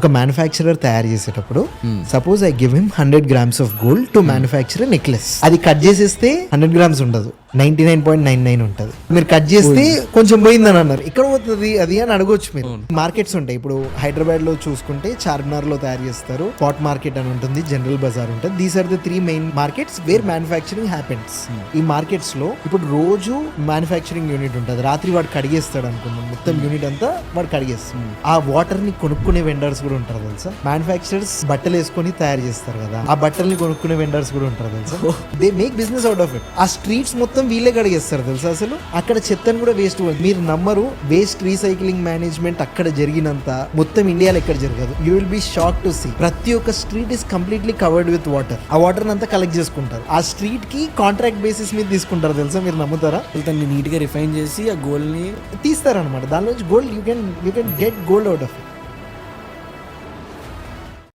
ఒక మ్యానుఫ్యాక్చరర్ తయారు చేసేటప్పుడు suppose I give him 100 grams of gold to manufacture necklace. అది కట్ చేసేస్తే 100 grams ఉండదు, 99.99 ఉంటది. మీరు కట్ చేస్తే కొంచెం పోయిందని అన్నారు, ఇక్కడ పోతుంది అది అని అడగొచ్చు మీరు. మార్కెట్స్ ఉంటాయి, ఇప్పుడు హైదరాబాద్ లో చూసుకుంటే చార్మినార్ లో తయారు చేస్తారు, స్పాట్ మార్కెట్ అని ఉంటుంది, జనరల్ బజార్ ఉంటుంది. These are the 3 main markets where manufacturing happens. ఈ మార్కెట్స్ లో ఇప్పుడు రోజు మ్యానుఫ్యాక్చరింగ్ యూనిట్ ఉంటుంది, రాత్రి వాడు కడిగేస్తాడు అనుకుందాం, మొత్తం యూనిట్ అంతా వాడు కడిగేస్తాడు. ఆ వాటర్ ని కొనుక్కునే వెండర్స్ కూడా ఉంటారు తెలుసా. మ్యానుఫ్యాక్చరర్స్ బట్టలు వేసుకొని తయారు చేస్తారు కదా, ఆ బట్టల్ని కొనుక్కునే వెండర్స్ కూడా ఉంటారు తెలుసా. They make business out of it. ఆ స్ట్రీట్స్ మొత్తం వీళ్ళే కడిగేస్తారు తెలుసా. అసలు అక్కడ చెత్తను కూడా వేస్ట్, మీరు నమ్మరు, వేస్ట్ రీసైక్లింగ్ మేనేజ్మెంట్ అక్కడ జరిగినంత మొత్తం ఇండియాలో ఎక్కడ జరగదు. You will be shock to see. ప్రతి ఒక్క street is completely covered with water. ఆ వాటర్ అంతా కలెక్ట్ చేసుకుంటారు, ఆ స్ట్రీట్ కి కాంట్రాక్ట్ బేసిస్ మీద తీసుకుంటారు తెలుసా. మీరు నమ్ముతారా? నీట్ గా రిఫైన్ చేసి ఆ గోల్డ్ ని తీస్తారనమాట, దాని నుంచి gold you can get gold out of it.